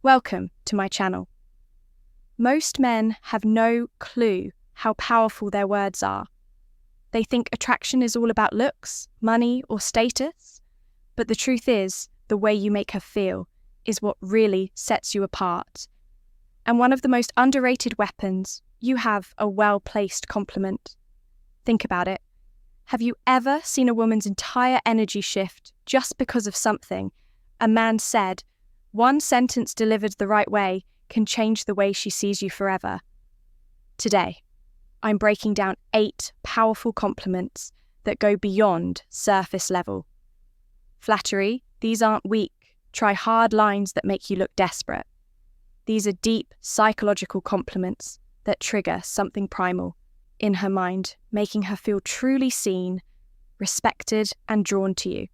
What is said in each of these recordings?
Welcome to my channel. Most men have no clue how powerful their words are. They think attraction is all about looks, money, or status, but the truth is, the way you make her feel is what really sets you apart. And one of the most underrated weapons, you have a well-placed compliment. Think about it. Have you ever seen a woman's entire energy shift just because of something a man said? One sentence delivered the right way can change the way she sees you forever. Today, I'm breaking down 8 powerful compliments that go beyond surface level. Flattery, these aren't weak, try hard lines that make you look desperate. These are deep psychological compliments that trigger something primal in her mind, making her feel truly seen, respected, and drawn to you.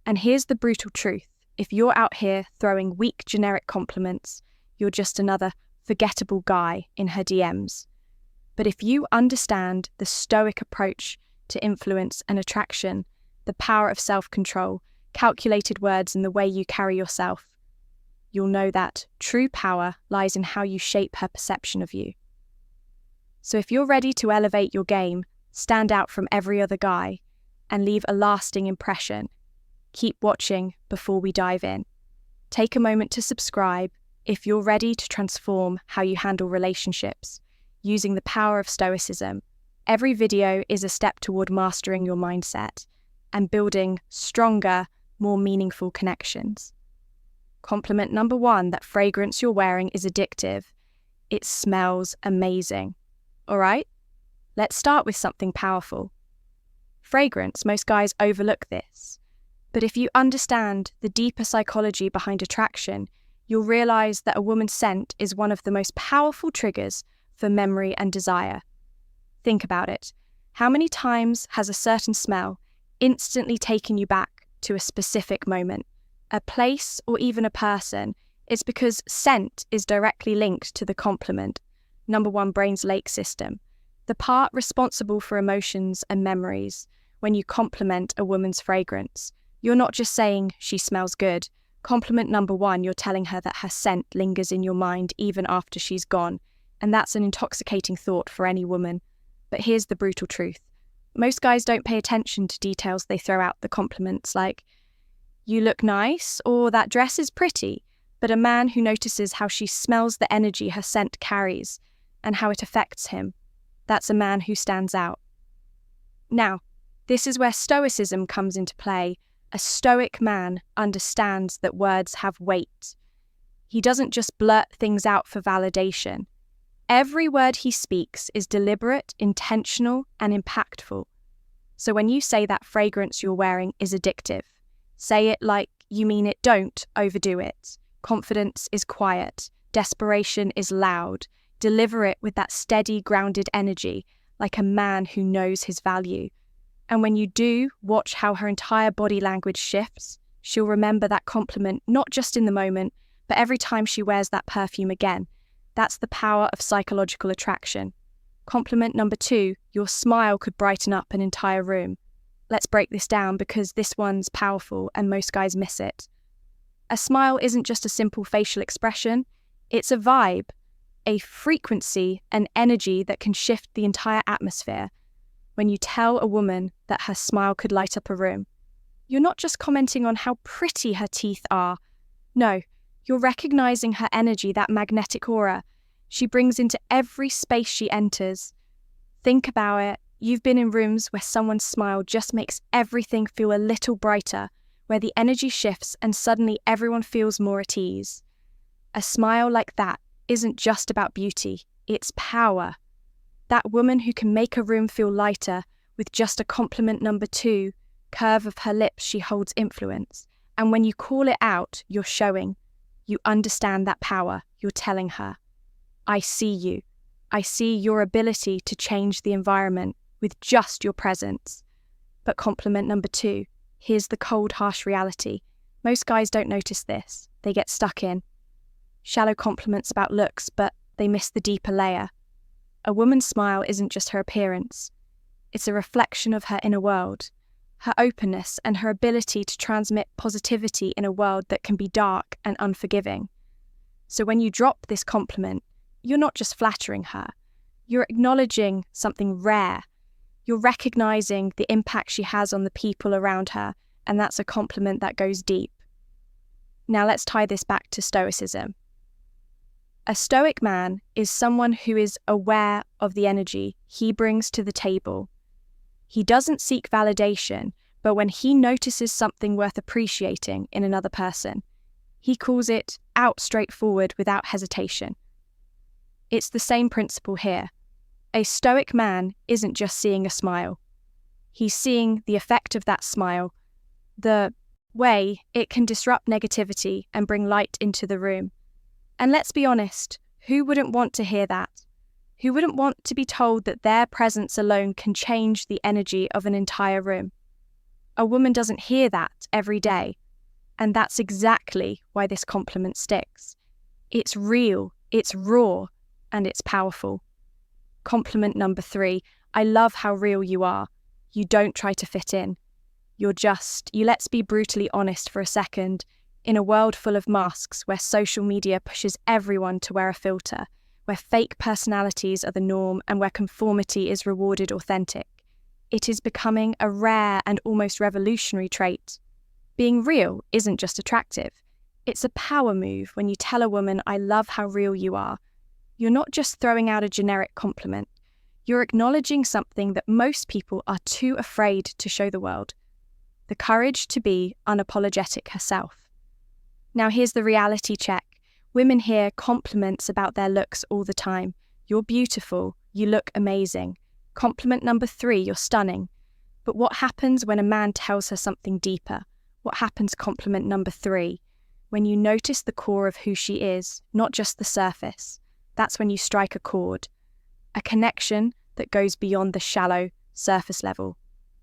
And here's the brutal truth. If you're out here throwing weak generic compliments, you're just another forgettable guy in her DMs. But if you understand the Stoic approach to influence and attraction, the power of self-control, calculated words, and the way you carry yourself, you'll know that true power lies in how you shape her perception of you. So if you're ready to elevate your game, stand out from every other guy, and leave a lasting impression, keep watching before we dive in. Take a moment to subscribe if you're ready to transform how you handle relationships using the power of Stoicism. Every video is a step toward mastering your mindset and building stronger, more meaningful connections. Compliment number 1, that fragrance you're wearing is addictive. It smells amazing. All right, let's start with something powerful. Fragrance, most guys overlook this. But if you understand the deeper psychology behind attraction, you'll realize that a woman's scent is one of the most powerful triggers for memory and desire. Think about it. How many times has a certain smell instantly taken you back to a specific moment, a place, or even a person? It's because scent is directly linked to the compliment. Number 1, brain's lake system, the part responsible for emotions and memories. When you compliment a woman's fragrance, you're not just saying she smells good. Compliment number 1, you're telling her that her scent lingers in your mind even after she's gone. And that's an intoxicating thought for any woman. But here's the brutal truth. Most guys don't pay attention to details. They throw out the compliments like, "You look nice," or "that dress is pretty." But a man who notices how she smells the energy her scent carries and how it affects him, that's a man who stands out. Now, this is where Stoicism comes into play. A Stoic man understands that words have weight. He doesn't just blurt things out for validation. Every word he speaks is deliberate, intentional, and impactful. So when you say that fragrance you're wearing is addictive, say it like you mean it. Don't overdo it. Confidence is quiet. Desperation is loud. Deliver it with that steady, grounded energy, like a man who knows his value. And when you do, watch how her entire body language shifts. She'll remember that compliment, not just in the moment, but every time she wears that perfume again. That's the power of psychological attraction. Compliment number 2, your smile could brighten up an entire room. Let's break this down because this one's powerful and most guys miss it. A smile isn't just a simple facial expression, it's a vibe, a frequency, an energy that can shift the entire atmosphere. When you tell a woman that her smile could light up a room, you're not just commenting on how pretty her teeth are. No, you're recognizing her energy, that magnetic aura she brings into every space she enters. Think about it. You've been in rooms where someone's smile just makes everything feel a little brighter, where the energy shifts and suddenly everyone feels more at ease. A smile like that isn't just about beauty, it's power. That woman who can make a room feel lighter with just a compliment number 2, curve of her lips, she holds influence. And when you call it out, you're showing. You understand that power. You're telling her, I see you. I see your ability to change the environment with just your presence. But compliment number 2, here's the cold, harsh reality. Most guys don't notice this. They get stuck in shallow compliments about looks, but they miss the deeper layer. A woman's smile isn't just her appearance. It's a reflection of her inner world, her openness and her ability to transmit positivity in a world that can be dark and unforgiving. So when you drop this compliment, you're not just flattering her, you're acknowledging something rare. You're recognizing the impact she has on the people around her, and that's a compliment that goes deep. Now let's tie this back to Stoicism. A Stoic man is someone who is aware of the energy he brings to the table. He doesn't seek validation, but when he notices something worth appreciating in another person, he calls it out straightforward without hesitation. It's the same principle here. A Stoic man isn't just seeing a smile. He's seeing the effect of that smile, the way it can disrupt negativity and bring light into the room. And let's be honest, who wouldn't want to hear that? Who wouldn't want to be told that their presence alone can change the energy of an entire room? A woman doesn't hear that every day, and that's exactly why this compliment sticks. It's real, it's raw, and it's powerful. Compliment number 3, I love how real you are. You don't try to fit in. Let's be brutally honest for a second. In a world full of masks, where social media pushes everyone to wear a filter, where fake personalities are the norm and where conformity is rewarded authentic, it is becoming a rare and almost revolutionary trait. Being real isn't just attractive. It's a power move when you tell a woman, I love how real you are. You're not just throwing out a generic compliment. You're acknowledging something that most people are too afraid to show the world. The courage to be unapologetic herself. Now here's the reality check. Women hear compliments about their looks all the time. You're beautiful. You look amazing. Compliment number 3, you're stunning. But what happens when a man tells her something deeper? What happens, compliment number 3? When you notice the core of who she is, not just the surface. That's when you strike a chord. A connection that goes beyond the shallow surface level.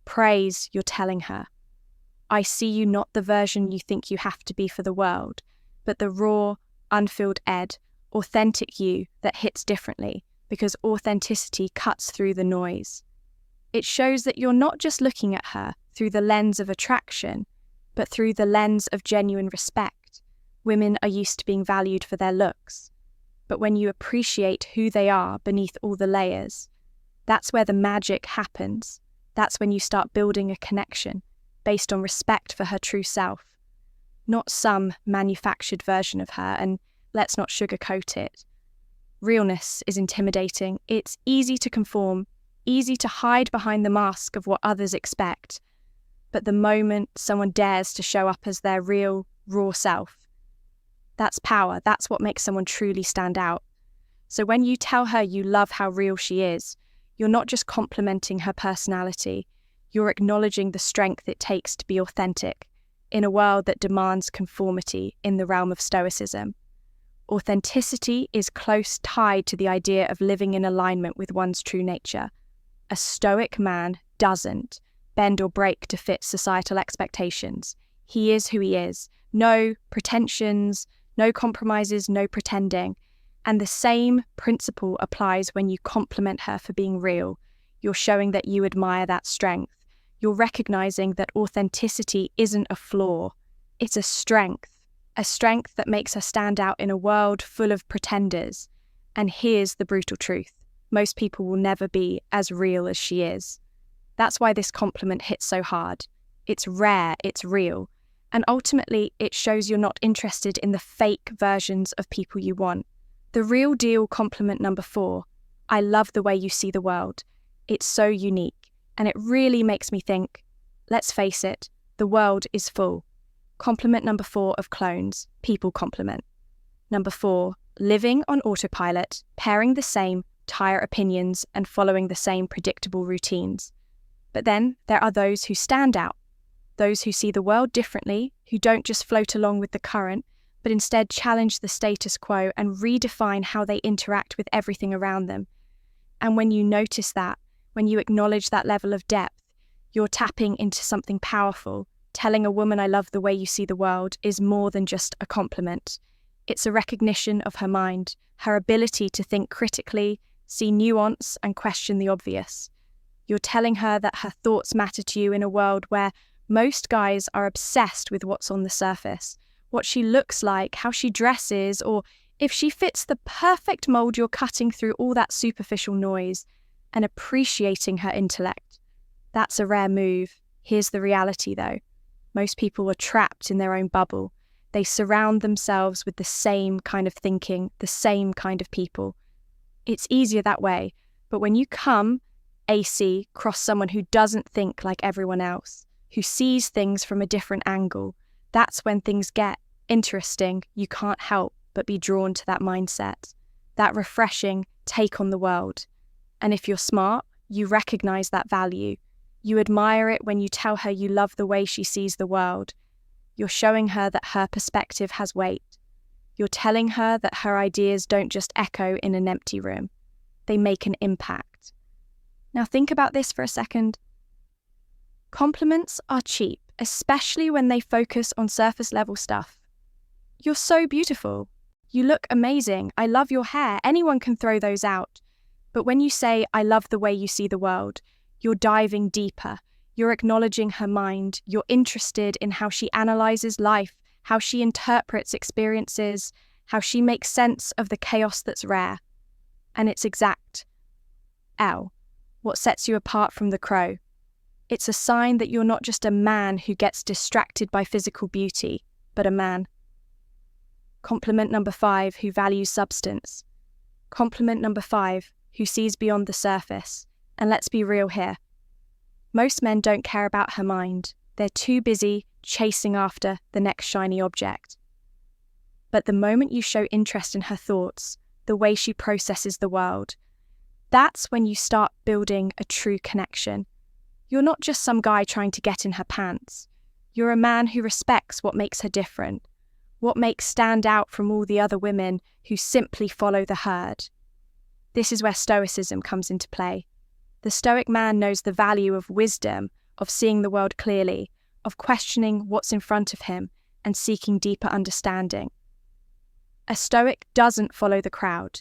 Praise you're telling her. I see you not the version you think you have to be for the world, but the raw, unfilled Ed, authentic you that hits differently, because authenticity cuts through the noise. It shows that you're not just looking at her through the lens of attraction, but through the lens of genuine respect. Women are used to being valued for their looks, but when you appreciate who they are beneath all the layers, that's where the magic happens. That's when you start building a connection based on respect for her true self, not some manufactured version of her, and let's not sugarcoat it. Realness is intimidating. It's easy to conform, easy to hide behind the mask of what others expect. But the moment someone dares to show up as their real, raw self, that's power. That's what makes someone truly stand out. So when you tell her you love how real she is, you're not just complimenting her personality, you're acknowledging the strength it takes to be authentic in a world that demands conformity in the realm of Stoicism. Authenticity is close tied to the idea of living in alignment with one's true nature. A Stoic man doesn't bend or break to fit societal expectations. He is who he is. No pretensions, no compromises, no pretending. And the same principle applies when you compliment her for being real. You're showing that you admire that strength. You're recognizing that authenticity isn't a flaw. It's a strength that makes her stand out in a world full of pretenders. And here's the brutal truth. Most people will never be as real as she is. That's why this compliment hits so hard. It's rare, it's real. And ultimately, it shows you're not interested in the fake versions of people you want. The real deal compliment number 4, I love the way you see the world. It's so unique, and it really makes me think, let's face it, the world is full. Compliment number 4 of clones, people compliment. Number 4, living on autopilot, pairing the same tired opinions and following the same predictable routines. But then there are those who stand out, those who see the world differently, who don't just float along with the current, but instead challenge the status quo and redefine how they interact with everything around them. And when you notice that, when you acknowledge that level of depth, you're tapping into something powerful. Telling a woman I love the way you see the world is more than just a compliment. It's a recognition of her mind, her ability to think critically, see nuance and question the obvious. You're telling her that her thoughts matter to you in a world where most guys are obsessed with what's on the surface, what she looks like, how she dresses, or If she fits the perfect mold, you're cutting through all that superficial noise and appreciating her intellect. That's a rare move. Here's the reality, though. Most people are trapped in their own bubble. They surround themselves with the same kind of thinking, the same kind of people. It's easier that way, but when you come AC, cross someone who doesn't think like everyone else, who sees things from a different angle, that's when things get interesting. You can't help but be drawn to that mindset, that refreshing take on the world. And if you're smart, you recognize that value. You admire it when you tell her you love the way she sees the world. You're showing her that her perspective has weight. You're telling her that her ideas don't just echo in an empty room. They make an impact. Now think about this for a second. Compliments are cheap, especially when they focus on surface level stuff. You're so beautiful. You look amazing. I love your hair. Anyone can throw those out. But when you say, I love the way you see the world, you're diving deeper. You're acknowledging her mind. You're interested in how she analyzes life, how she interprets experiences, how she makes sense of the chaos that's rare. And it's exact. L. What sets you apart from the crow? It's a sign that you're not just a man who gets distracted by physical beauty, but a man. Compliment number 5, who values substance. Compliment number 5, who sees beyond the surface. And let's be real here. Most men don't care about her mind. They're too busy chasing after the next shiny object. But the moment you show interest in her thoughts, the way she processes the world, that's when you start building a true connection. You're not just some guy trying to get in her pants. You're a man who respects what makes her different, what makes stand out from all the other women who simply follow the herd. This is where Stoicism comes into play. The Stoic man knows the value of wisdom, of seeing the world clearly, of questioning what's in front of him and seeking deeper understanding. A Stoic doesn't follow the crowd.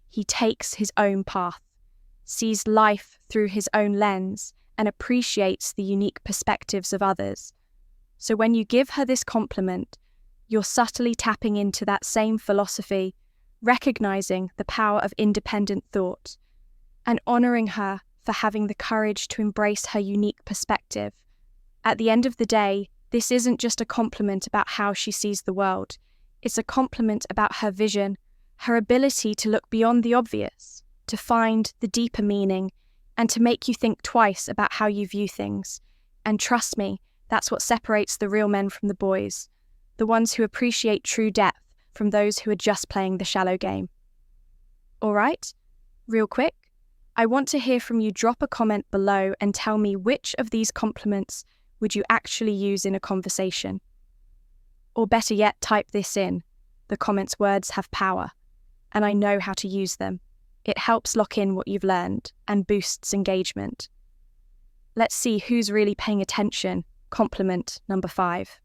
He takes his own path, sees life through his own lens, and appreciates the unique perspectives of others. So when you give her this compliment, you're subtly tapping into that same philosophy, recognizing the power of independent thought, and honoring her for having the courage to embrace her unique perspective. At the end of the day, this isn't just a compliment about how she sees the world. It's a compliment about her vision, her ability to look beyond the obvious, to find the deeper meaning, and to make you think twice about how you view things. And trust me, that's what separates the real men from the boys, the ones who appreciate true depth from those who are just playing the shallow game. All right, real quick, I want to hear from you. Drop a comment below and tell me which of these compliments would you actually use in a conversation. Or better yet, type this in. The comments' words have power, and I know how to use them. It helps lock in what you've learned and boosts engagement. Let's see who's really paying attention. Compliment number 5.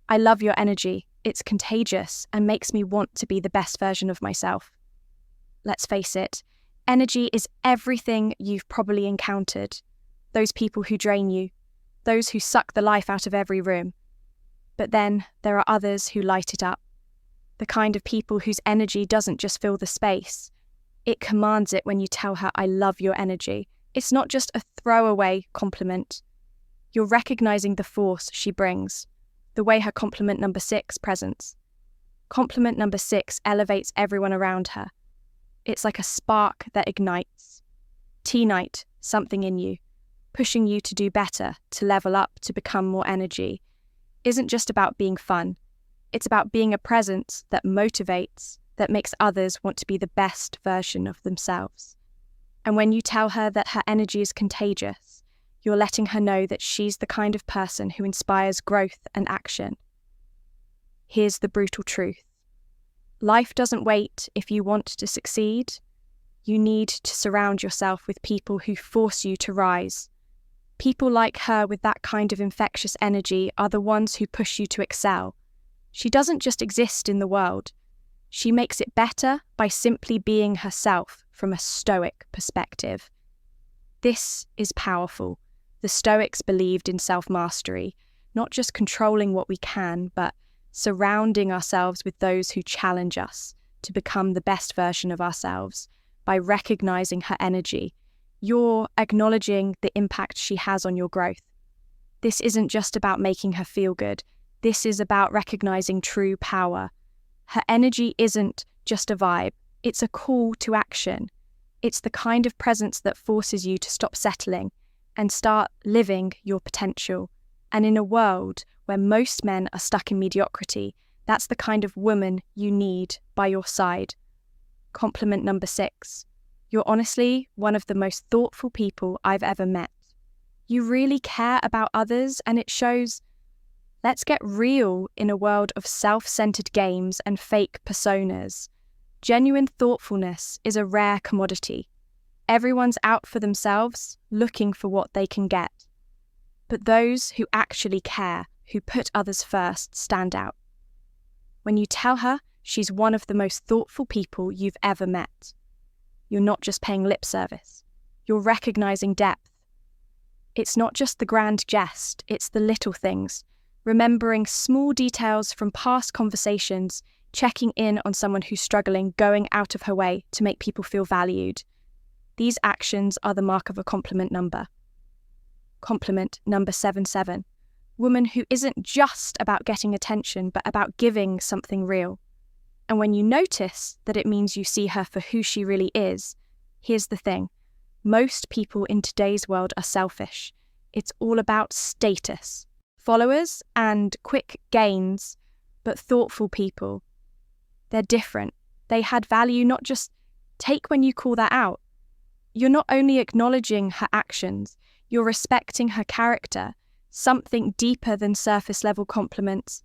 I love your energy. It's contagious and makes me want to be the best version of myself. Let's face it, energy is everything you've probably encountered. Those people who drain you, those who suck the life out of every room. But then there are others who light it up. The kind of people whose energy doesn't just fill the space. It commands it when you tell her, I love your energy. It's not just a throwaway compliment. You're recognizing the force she brings, the way her compliment number 6 presents. Compliment number 6 elevates everyone around her. It's like a spark that ignites. T-night, something in you, pushing you to do better, to level up, to become more energy. Isn't just about being fun. It's about being a presence that motivates, that makes others want to be the best version of themselves. And when you tell her that her energy is contagious, you're letting her know that she's the kind of person who inspires growth and action. Here's the brutal truth. Life doesn't wait if you want to succeed. You need to surround yourself with people who force you to rise. People like her with that kind of infectious energy are the ones who push you to excel. She doesn't just exist in the world. She makes it better by simply being herself from a Stoic perspective. This is powerful. The Stoics believed in self-mastery, not just controlling what we can, but surrounding ourselves with those who challenge us to become the best version of ourselves by recognizing her energy. You're acknowledging the impact she has on your growth. This isn't just about making her feel good. This is about recognizing true power. Her energy isn't just a vibe. It's a call to action. It's the kind of presence that forces you to stop settling and start living your potential. And in a world where most men are stuck in mediocrity, that's the kind of woman you need by your side. Compliment number 6. You're honestly one of the most thoughtful people I've ever met. You really care about others, and it shows. Let's get real in a world of self-centered games and fake personas. Genuine thoughtfulness is a rare commodity. Everyone's out for themselves, looking for what they can get. But those who actually care, who put others first, stand out. When you tell her she's one of the most thoughtful people you've ever met, you're not just paying lip service. You're recognizing depth. It's not just the grand jest, it's the little things. Remembering small details from past conversations, checking in on someone who's struggling, going out of her way to make people feel valued. These actions are the mark of a compliment number. Compliment number 77. Woman who isn't just about getting attention, but about giving something real. And when you notice that it means you see her for who she really is, here's the thing. Most people in today's world are selfish. It's all about status, followers and quick gains, but thoughtful people. They're different. They had value, not just take when you call that out. You're not only acknowledging her actions, you're respecting her character, something deeper than surface-level compliments.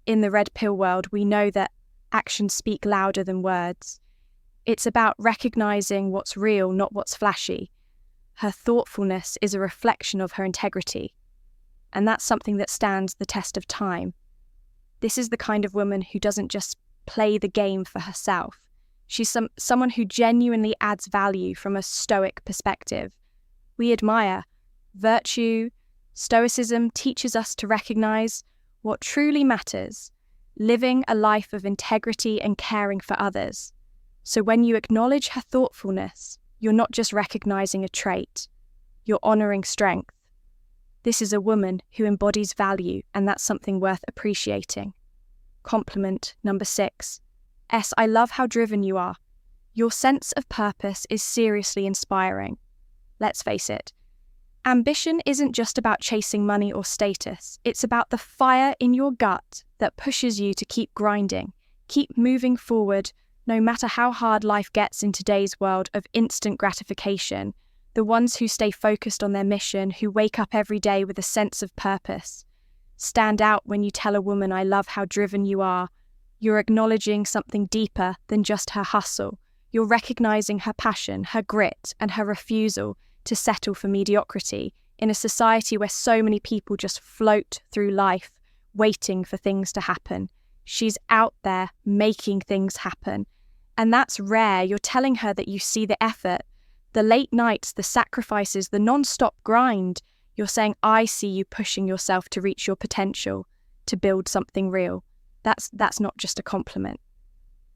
In the red pill world, we know that actions speak louder than words. It's about recognizing what's real, not what's flashy. Her thoughtfulness is a reflection of her integrity, and that's something that stands the test of time. This is the kind of woman who doesn't just play the game for herself. She's someone who genuinely adds value from a Stoic perspective. We admire virtue. Stoicism teaches us to recognize what truly matters, living a life of integrity and caring for others. So when you acknowledge her thoughtfulness, you're not just recognizing a trait, you're honoring strength. This is a woman who embodies value, and that's something worth appreciating. Compliment number 6. S, I love how driven you are. Your sense of purpose is seriously inspiring. Let's face it, ambition isn't just about chasing money or status. It's about the fire in your gut that pushes you to keep grinding, keep moving forward, no matter how hard life gets in today's world of instant gratification. The ones who stay focused on their mission, who wake up every day with a sense of purpose, stand out when you tell a woman, I love how driven you are. You're acknowledging something deeper than just her hustle. You're recognizing her passion, her grit, and her refusal to settle for mediocrity in a society where so many people just float through life, waiting for things to happen. She's out there making things happen. And that's rare. You're telling her that you see the effort, the late nights, the sacrifices, the non-stop grind. You're saying, I see you pushing yourself to reach your potential, to build something real. That's not just a compliment.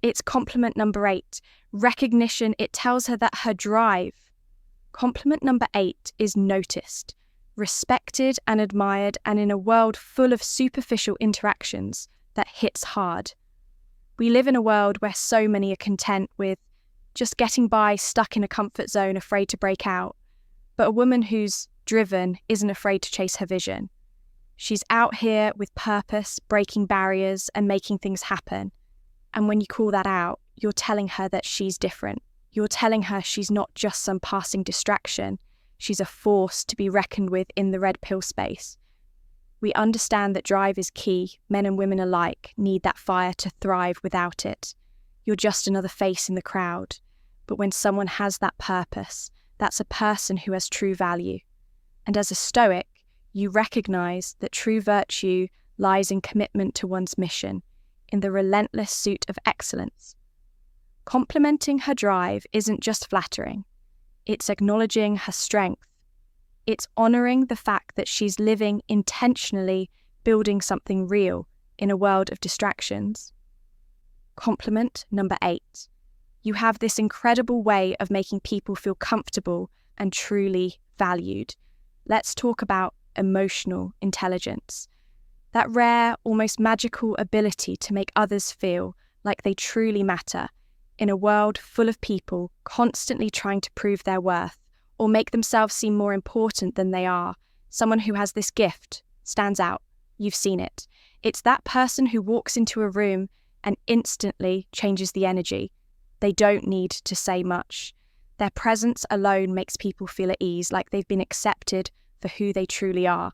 It's compliment number 8, recognition. It tells her that her drive. Compliment number 8 is noticed, respected and admired, and in a world full of superficial interactions, that hits hard. We live in a world where so many are content with just getting by, stuck in a comfort zone, afraid to break out. But a woman who's driven isn't afraid to chase her vision. She's out here with purpose, breaking barriers and making things happen. And when you call that out, you're telling her that she's different. You're telling her she's not just some passing distraction. She's a force to be reckoned with in the red pill space. We understand that drive is key. Men and women alike need that fire to thrive. Without it, you're just another face in the crowd. But when someone has that purpose, that's a person who has true value. And as a Stoic, you recognize that true virtue lies in commitment to one's mission, in the relentless pursuit of excellence. Complimenting her drive isn't just flattering. It's acknowledging her strength. It's honoring the fact that she's living intentionally, building something real in a world of distractions. Compliment number 8. You have this incredible way of making people feel comfortable and truly valued. Let's talk about emotional intelligence. That rare, almost magical ability to make others feel like they truly matter in a world full of people constantly trying to prove their worth or make themselves seem more important than they are. Someone who has this gift stands out. You've seen it. It's that person who walks into a room and instantly changes the energy. They don't need to say much. Their presence alone makes people feel at ease, like they've been accepted for who they truly are.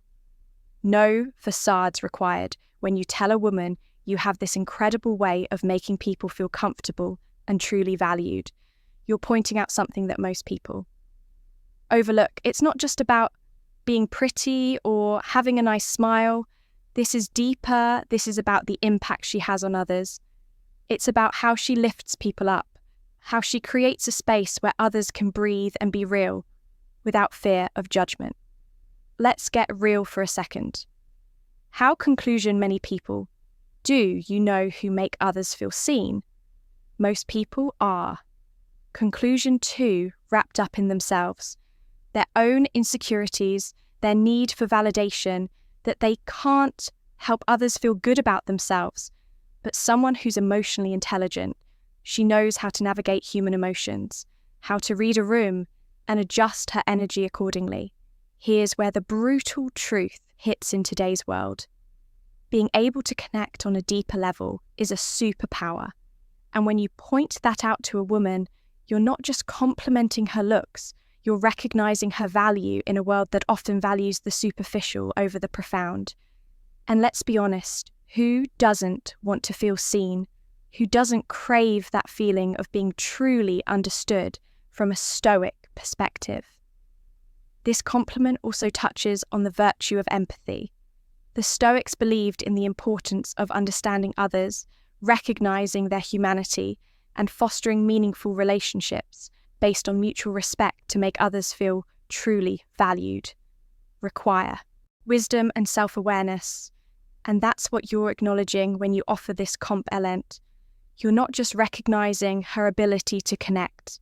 No facades required when you tell a woman you have this incredible way of making people feel comfortable and truly valued. You're pointing out something that most people overlook. It's not just about being pretty or having a nice smile. This is deeper. This is about the impact she has on others. It's about how she lifts people up, how she creates a space where others can breathe and be real without fear of judgment. Let's get real for a second. How conclusion many people do you know who make others feel seen? Most people are. Conclusion 2, wrapped up in themselves, their own insecurities, their need for validation, that they can't help others feel good about themselves. But someone who's emotionally intelligent, she knows how to navigate human emotions, how to read a room and adjust her energy accordingly. Here's where the brutal truth hits in today's world. Being able to connect on a deeper level is a superpower. And when you point that out to a woman, you're not just complimenting her looks, you're recognizing her value in a world that often values the superficial over the profound. And let's be honest, who doesn't want to feel seen? Who doesn't crave that feeling of being truly understood from a Stoic perspective? This compliment also touches on the virtue of empathy. The Stoics believed in the importance of understanding others, recognizing their humanity, and fostering meaningful relationships based on mutual respect to make others feel truly valued. Require wisdom and self-awareness. And that's what you're acknowledging when you offer this comp element. You're not just recognizing her ability to connect.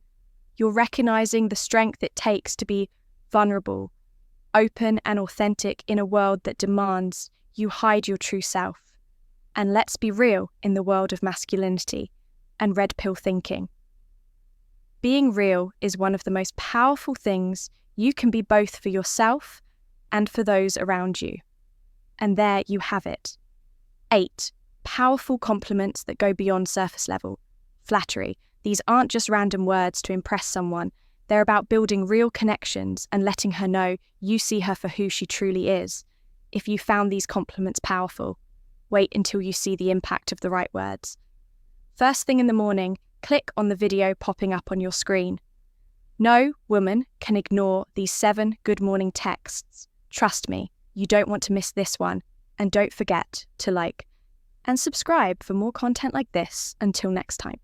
You're recognizing the strength it takes to be vulnerable, open and authentic in a world that demands you hide your true self. And let's be real in the world of masculinity and red pill thinking. Being real is one of the most powerful things you can be, both for yourself and for those around you. And there you have it. 8 powerful compliments that go beyond surface level. Flattery. These aren't just random words to impress someone. They're about building real connections and letting her know you see her for who she truly is. If you found these compliments powerful, wait until you see the impact of the right words. First thing in the morning, click on the video popping up on your screen. No woman can ignore these 7 good morning texts. Trust me, you don't want to miss this one. And don't forget to like and subscribe for more content like this. Until next time.